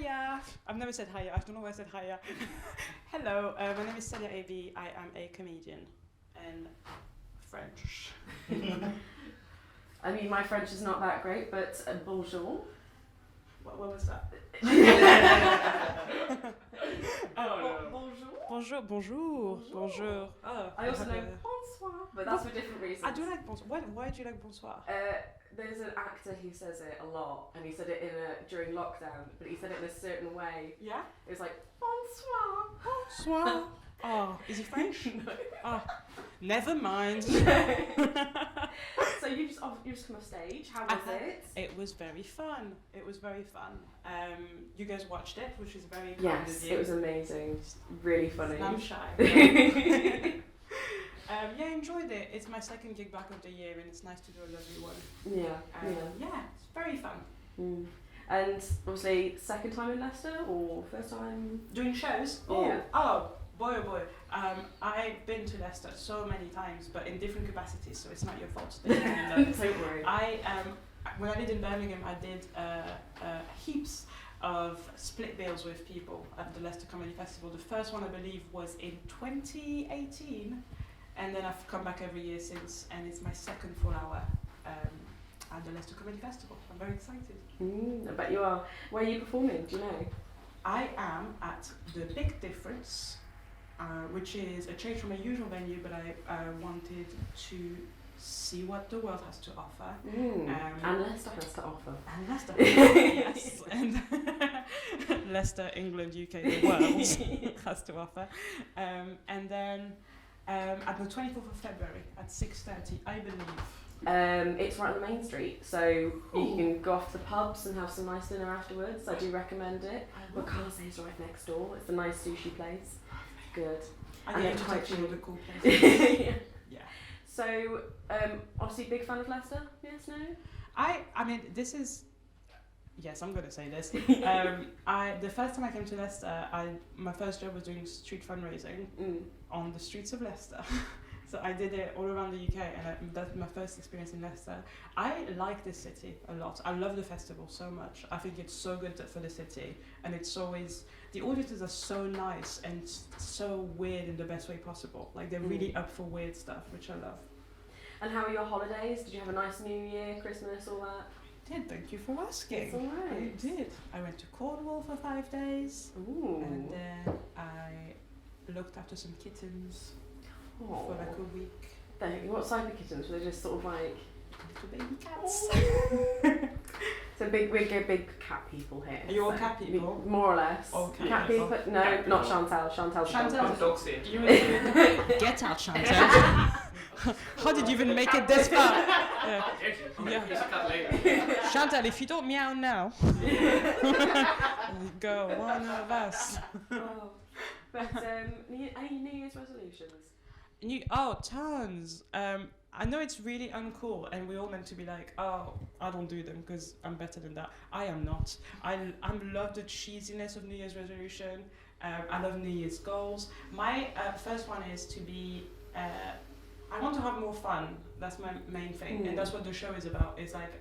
Hiya! I've never said hiya. I don't know why I said hiya. Hello, my name is Celya AB. I am a comedian and French. I mean, my French is not that great, but bonjour. What was that? Bonjour. Bonjour, bonjour, bonjour. Oh, I also know bonsoir, but that's for different reasons. I do like bonsoir. Why do you like bonsoir? There's an actor who says it a lot, and he said it during lockdown, but he said it in a certain way. Yeah? It was like, bonsoir. Bonsoir. Oh, is he French? No. Oh, never mind. So you just come off stage. How was it? It was very fun. It was very fun. You guys watched it, which is very kind Yes, of you. it was amazing. Really funny. I'm shy. Yeah, I enjoyed it. It's my second gig back of the year, and it's nice to do a lovely one. Yeah, it's very fun. Mm. And obviously, second time in Leicester or first time Doing shows? Yeah. Oh, boy, oh boy. I've been to Leicester so many times, but in different capacities, so it's not your fault. Don't worry. When I lived in Birmingham, I did heaps of split bills with people at the Leicester Comedy Festival. The first one, I believe, was in 2018, and then I've come back every year since, and it's my second full hour at the Leicester Comedy Festival. I'm very excited. I bet you are. Where are you performing? Do you know? I am at The Big Difference, which is a change from my usual venue, but I wanted to see what the world has to offer. And Leicester has to offer. And Leicester, yes. And Leicester, England, UK, the world has to offer. And then at the 24th of February at 6:30, I believe. It's right on the main street, so you can go off to the pubs and have some nice dinner afterwards. I do recommend it. Wakase is right next door. It's a nice sushi place. Good. I And need then to touch hygiene. all the cool places. Yeah. So, obviously, big fan of Leicester? Yes, no? I mean, this is. Yes, I'm gonna say this. The first time I came to Leicester, my first job was doing street fundraising on the streets of Leicester. So I did it all around the UK, and that's my first experience in Leicester. I like this city a lot. I love the festival so much. I think it's so good for the city, and it's always, the audiences are so nice and so weird in the best way possible. Like, they're really up for weird stuff, which I love. And how are your holidays? Did you have a nice New Year, Christmas, all that? I did, thank you for asking. It's alright. I did. I went to Cornwall for 5 days. Ooh. And then I looked after some kittens for like a week. What type of kittens? Were they just sort of like Little baby cats. So we're big cat people here. Are you all cat people? More or less. All cat people? No, Cat not people. Chantelle. Chantelle's Chantelle's a dog. Dog sit. Get out, Chantelle. How did you even make it this far? Yeah. He's a cat later. Chantelle, if you don't meow now, go one of us. Oh. But any New Year's resolutions? Tons. I know it's really uncool, and we're all meant to be like, oh, I don't do them because I'm better than that. I am not. I love the cheesiness of New Year's resolution. I love New Year's goals. My first one is to be. I want to have more fun. That's my main thing, and that's what the show is about. It's like,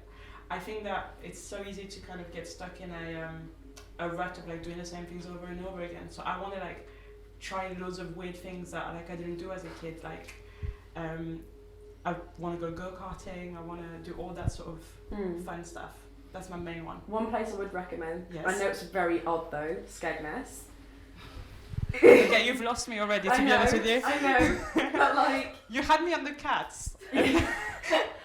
I think that it's so easy to kind of get stuck in a rut of like doing the same things over and over again. So I want to like try loads of weird things that like I didn't do as a kid. Like, I want to go karting. I want to do all that sort of fun stuff. That's my main one. One place I would recommend. Yes. I know it's very odd though. Skegness. Okay, you've lost me already, to be honest with you. I know, but like You had me on the cats.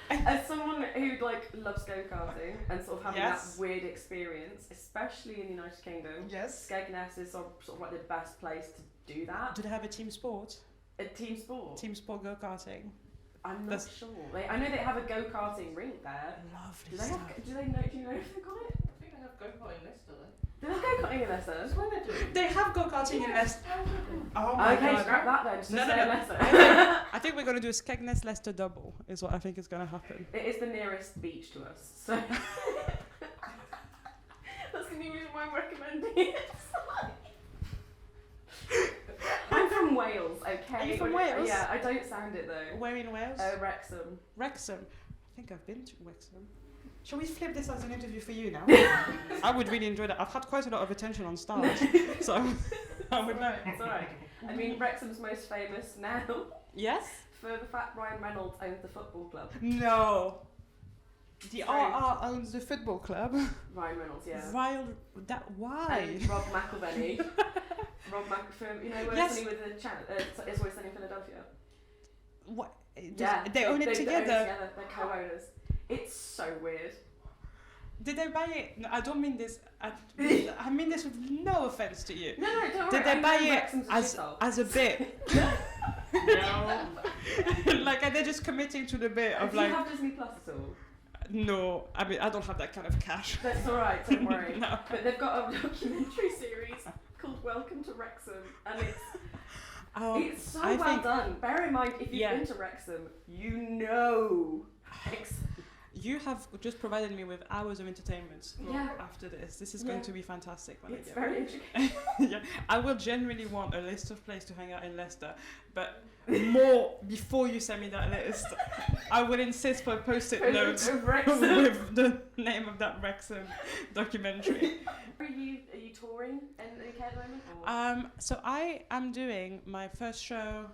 as someone who like loves go-karting and sort of having Yes. that weird experience, especially in the United Kingdom, Yes. Skegness is sort of like the best place to do that. Do they have a team sport? A team sport. Team sport go-karting. I'm not That's- sure. I know they have a go-karting rink there. Lovely Do they stuff. have? Do they know? Do you know if they've got it? I think they have go-kart in Leicester then. Do they have go-karting in Leicester? That's what they're doing. They have go-karting in Leicester. Oh my Okay, god. scrap that then. Just No, say no. Leicester. I think we're going to do a Skegness Leicester double, is what I think is going to happen. It is the nearest beach to us, so that's the only reason why I'm recommending it. I'm from Wales, okay? Are you from Wales? Yeah, I don't sound it though. Where in Wales? Wrexham. Wrexham. I think I've been to Wrexham. Shall we flip this as an interview for you now? I would really enjoy that. I've had quite a lot of attention on stage, so I would like. It's alright. I mean, Wrexham's most famous now Yes? for the fact Ryan Reynolds owns the football club. No. The True. RR owns the football club. Ryan Reynolds, yeah. Why? And Rob McElhenney. Rob McElhenney, you know, where Yes. Sunny with the channel, It's Always Sunny in Philadelphia. What? Yeah. They own it They together. They're co-owners. It's so weird. Did they buy it? No, I don't mean this. I mean this with no offense to you. No, don't worry. Did they buy it Wrexham's as a bit? No. Like, are they just committing to the bit of Do you like? have Disney Plus at all? No, I mean I don't have that kind of cash. That's alright, don't worry. No. But they've got a documentary series called Welcome to Wrexham, and it's so I well think- done. Bear in mind, if you've Yeah. been to Wrexham, you know Wrexham. You have just provided me with hours of entertainment Yeah. after this. This is Yeah. going to be fantastic when It's I get very back. educational. Yeah, I will genuinely want a list of places to hang out in Leicester, but more before you send me that list, I will insist for a post-it note Wrexham. with the name of that Wrexham documentary. Are you touring in the UK at the moment? Or? So I am doing my first show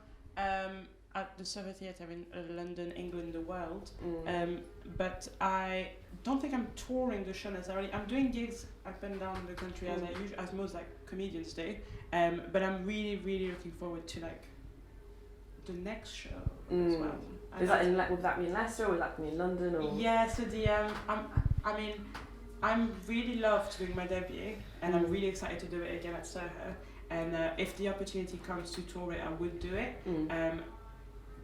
at the Soho Theatre in London, England, the world. But I don't think I'm touring the show necessarily. I'm doing gigs up and down the country as most like comedians do. But I'm really, really looking forward to like the next show as well. Would that be in Leicester, or would that be in London? Or? Yeah. So I'm really loved doing my debut, and I'm really excited to do it again at Soho. And if the opportunity comes to tour it, I would do it.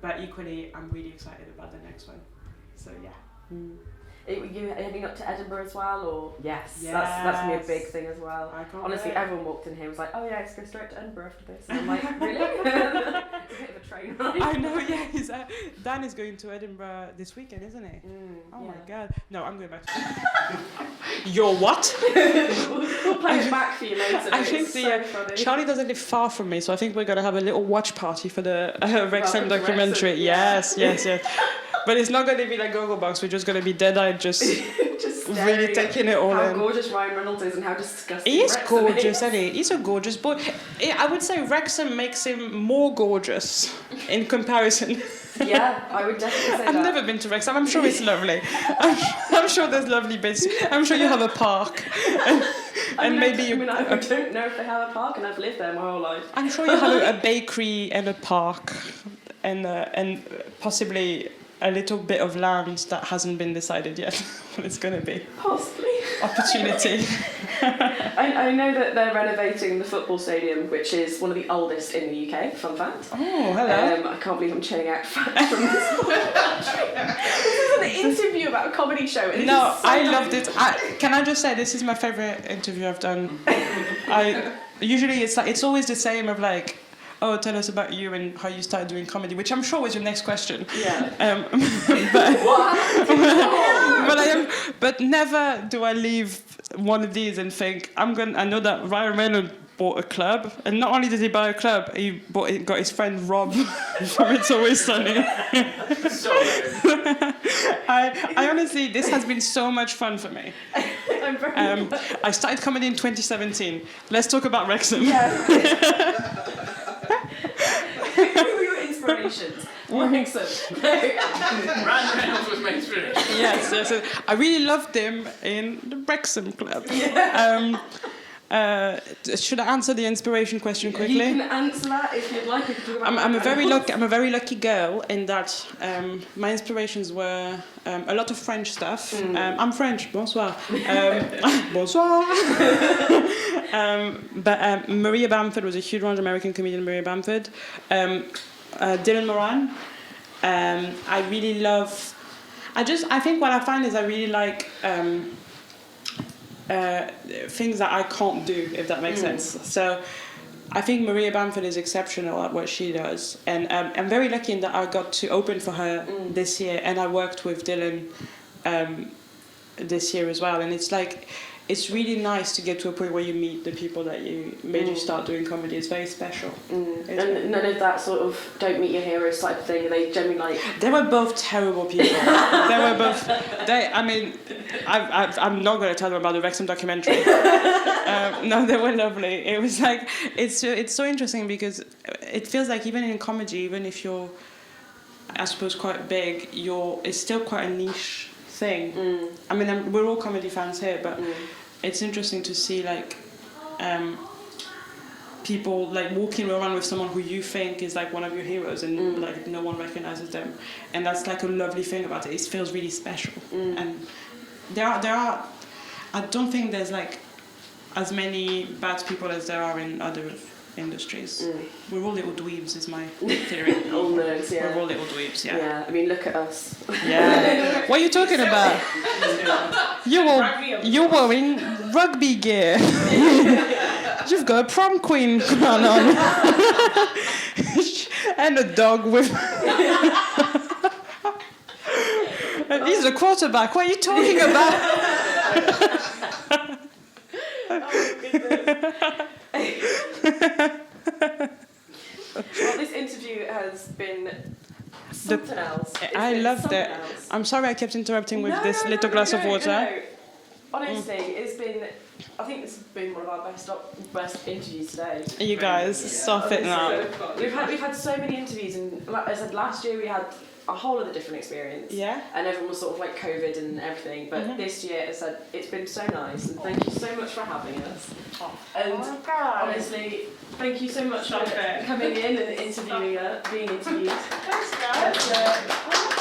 But equally, I'm really excited about the next one. So yeah. Are you heading up to Edinburgh as well, or yes. Yes. That's gonna be a big thing as well. I can't Honestly, wait. everyone walked in here and was like, "Oh yeah, let's go straight to Edinburgh after this." And I'm like, "Really?" It's a bit of a train ride. I know, yeah. Dan is going to Edinburgh this weekend, isn't he? Oh my god. No, I'm going back to You're what? We'll play it back for you later. I think it's so funny. Charlie doesn't live far from me, so I think we're going to have a little watch party for the Wrexham Welcome to documentary. Wrexham, Yes. But it's not going to be like Gogglebox, we're just going to be dead-eyed, just really staring taking it all how in. gorgeous Ryan Reynolds is and how disgusting He is Wrexham gorgeous, is. isn't he? He's a gorgeous boy. I would say Wrexham makes him more gorgeous in comparison. Yeah, I would definitely say I've that. never been to Wrexham. I'm sure it's lovely. I'm sure there's lovely bits. I'm sure you have a park. I And maybe you. I don't know if they have a park, and I've lived there my whole life. I'm sure you have a bakery and a park, and possibly a little bit of land that hasn't been decided yet what it's going to be. Possibly. Opportunity. I know that they're renovating the football stadium, which is one of the oldest in the UK. Fun fact. Oh, hello. I can't believe I'm chilling out facts from this. This is an interview about a comedy show. And No, this is so I loved it. Can I just say this is my favourite interview I've done. Usually it's always the same of like, oh, tell us about you and how you started doing comedy, which I'm sure was your next question. Yeah. But never do I leave one of these and think I know that Ryan Reynolds bought a club, and not only did he buy a club, he got his friend Rob from It's Always Sunny. So good. I honestly, this has been so much fun for me. I'm very I started comedy in 2017. Let's talk about Wrexham. Who were your inspirations? Wrexham. Ryan Reynolds was my inspiration. Yes. I really loved him in the Wrexham Club. Should I answer the inspiration question quickly? You can answer that if you'd like. I'm a very lucky girl in that my inspirations were a lot of French stuff. I'm French. Bonsoir. Bonsoir. But Maria Bamford was a huge one. American comedian Maria Bamford. Dylan Moran. I really love. I think what I find is I really like. Things that I can't do, if that makes sense. So I think Maria Bamford is exceptional at what she does, and I'm very lucky in that I got to open for her this year, and I worked with Dylan this year as well, and it's like it's really nice to get to a point where you meet the people that you made you start doing comedy. It's very special. It's And none of that sort of don't meet your heroes type of thing. Are they generally like? They were both terrible people. They were both. I mean, I'm not going to tell them about the Wrexham documentary. No, they were lovely. It was like it's so interesting because it feels like even in comedy, even if you're, I suppose, quite big, it's still quite a niche thing. I mean, we're all comedy fans here, but it's interesting to see like people like walking around with someone who you think is like one of your heroes and like no one recognizes them, and that's like a lovely thing about it. It feels really special. And there are I don't think there's like as many bad people as there are in other industries. We're all little dweebs, is my theory. All nerds, yeah. We're all little dweebs, yeah. Yeah, I mean, look at us. Yeah. What are you talking about? You're wearing rugby gear. You've got a prom queen crown on. And a dog with... He's a quarterback. What are you talking about? Well, this interview has been something else. I loved it. I'm sorry I kept interrupting with this little glass of water. No. Honestly, it's been. I think this has been one of our best interviews today. You guys, stop it now. We've had so many interviews, and like I said, last year we had a whole other different experience. Yeah. And everyone was sort of like COVID and everything. But this year, as I said, it's been so nice, and thank you so much for having us. And honestly, thank you so much for coming in and interviewing us, being interviewed. Thanks, guys.